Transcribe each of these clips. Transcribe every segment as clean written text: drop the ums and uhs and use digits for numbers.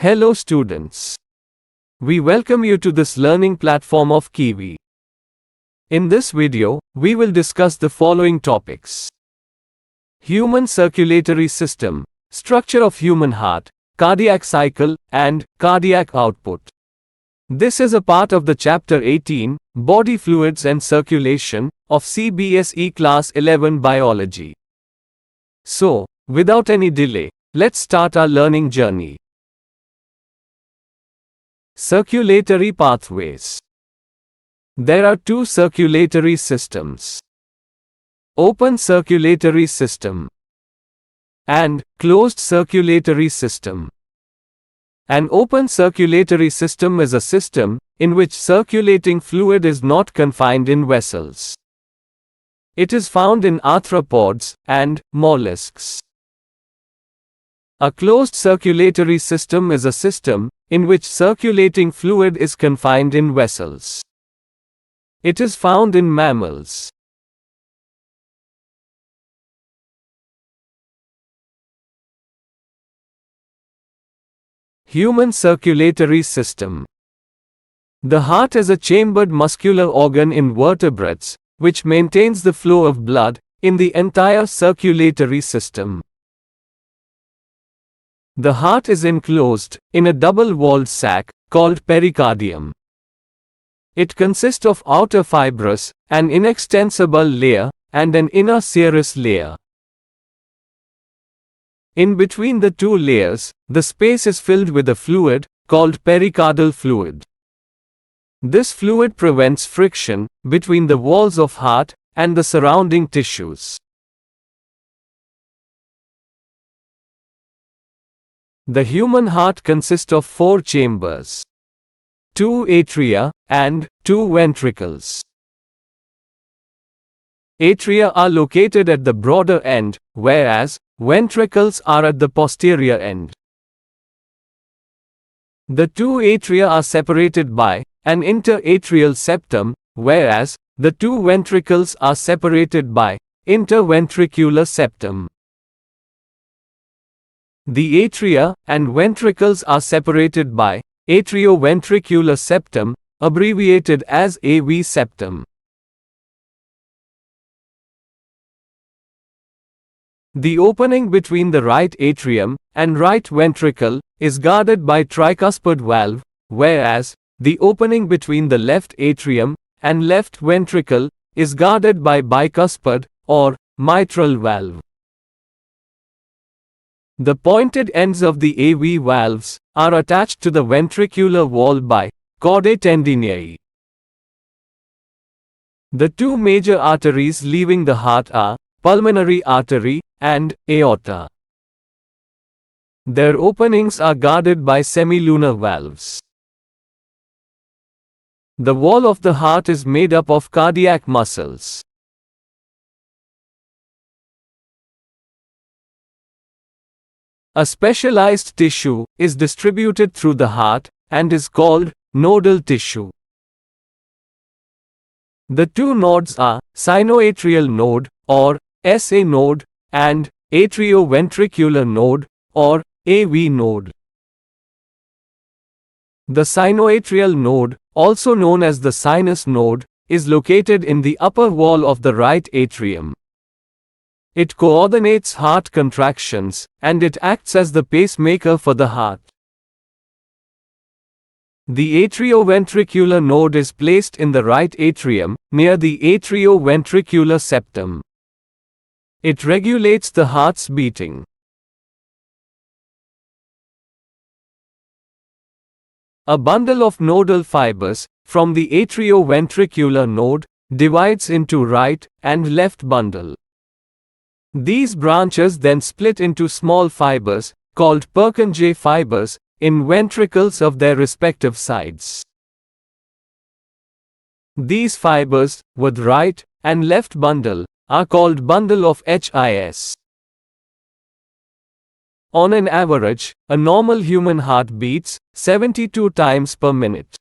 Hello students. We welcome you to this learning platform of KIWI. In this video, we will discuss the following topics: human circulatory system, structure of human heart, cardiac cycle, and cardiac output. This is a part of the chapter 18, Body Fluids and Circulation, of CBSE Class 11 Biology. So, without any delay, let's start our learning journey. Circulatory pathways. There are two circulatory systems: open circulatory system and closed circulatory system. An open circulatory system is a system in which circulating fluid is not confined in vessels. It is found in arthropods and mollusks. A closed circulatory system is a system in which circulating fluid is confined in vessels. It is found in mammals. Human circulatory system. The heart is a chambered muscular organ in vertebrates, which maintains the flow of blood in the entire circulatory system. The heart is enclosed in a double-walled sac called pericardium. It consists of outer fibrous, an inextensible layer, and an inner serous layer. In between the two layers, the space is filled with a fluid called pericardial fluid. This fluid prevents friction between the walls of heart and the surrounding tissues. The human heart consists of four chambers: two atria and two ventricles. Atria are located at the broader end, whereas ventricles are at the posterior end. The two atria are separated by an interatrial septum, whereas the two ventricles are separated by interventricular septum. The atria and ventricles are separated by atrioventricular septum, abbreviated as AV septum. The opening between the right atrium and right ventricle is guarded by tricuspid valve, whereas the opening between the left atrium and left ventricle is guarded by bicuspid or mitral valve. The pointed ends of the AV valves are attached to the ventricular wall by chordae tendineae. The two major arteries leaving the heart are pulmonary artery and aorta. Their openings are guarded by semilunar valves. The wall of the heart is made up of cardiac muscles. A specialized tissue is distributed through the heart and is called nodal tissue. The two nodes are sinoatrial node or SA node and atrioventricular node or AV node. The sinoatrial node, also known as the sinus node, is located in the upper wall of the right atrium. It coordinates heart contractions, and it acts as the pacemaker for the heart. The atrioventricular node is placed in the right atrium, near the atrioventricular septum. It regulates the heart's beating. A bundle of nodal fibers from the atrioventricular node divides into right and left bundle. These branches then split into small fibers, called Purkinje fibers, in ventricles of their respective sides. These fibers, with right and left bundle, are called bundle of HIS. On an average, a normal human heart beats 72 times per minute.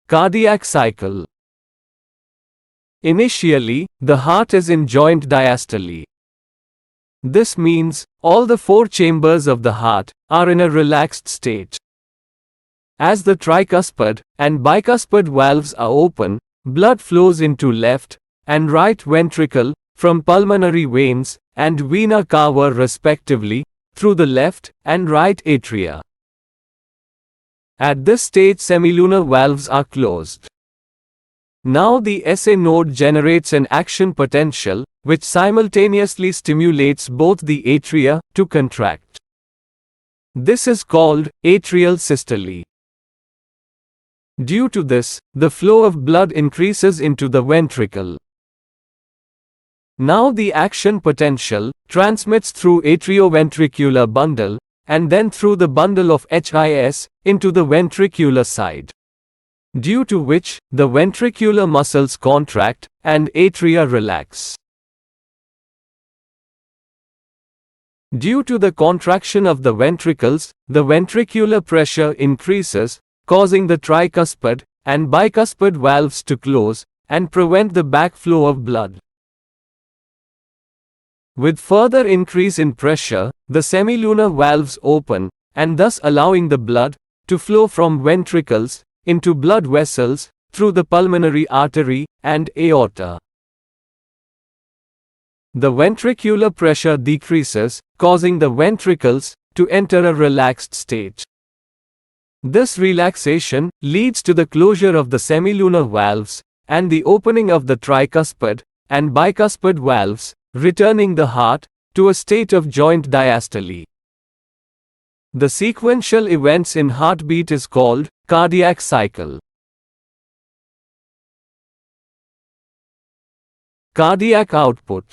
Cardiac cycle. Initially, the heart is enjoined diastole. This means all the four chambers of the heart are in a relaxed state. As the tricuspid and bicuspid valves are open, blood flows into left and right ventricle from pulmonary veins and vena cava respectively through the left and right atria. At this stage, semilunar valves are closed. Now the SA node generates an action potential which simultaneously stimulates both the atria to contract. This is called atrial systole. Due to this, the flow of blood increases into the ventricle. Now the action potential transmits through atrioventricular bundle and then through the bundle of HIS into the ventricular side, due to which the ventricular muscles contract and atria relax. Due to the contraction of the ventricles, the ventricular pressure increases, causing the tricuspid and bicuspid valves to close and prevent the backflow of blood. With further increase in pressure, the semilunar valves open, and thus allowing the blood to flow from ventricles into blood vessels through the pulmonary artery and aorta. The ventricular pressure decreases, causing the ventricles to enter a relaxed state. This relaxation leads to the closure of the semilunar valves and the opening of the tricuspid and bicuspid valves, returning the heart to a state of joint diastole. The sequential events in heartbeat is called cardiac cycle. Cardiac output.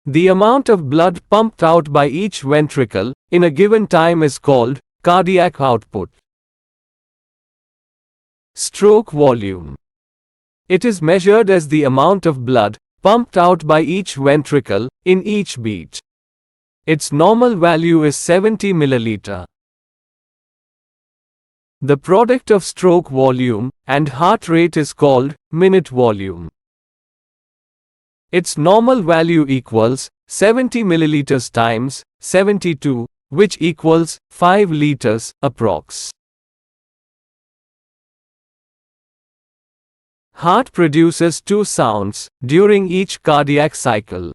The amount of blood pumped out by each ventricle in a given time is called cardiac output. Stroke volume. It is measured as the amount of blood pumped out by each ventricle in each beat. Its normal value is 70 milliliter. The product of stroke volume and heart rate is called minute volume. Its normal value equals 70 milliliters times 72, which equals 5 liters approx. Heart produces two sounds during each cardiac cycle.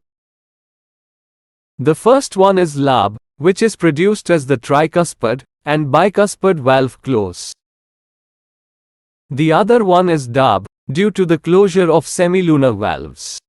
The first one is lab, which is produced as the tricuspid and bicuspid valve close. The other one is dab, due to the closure of semilunar valves.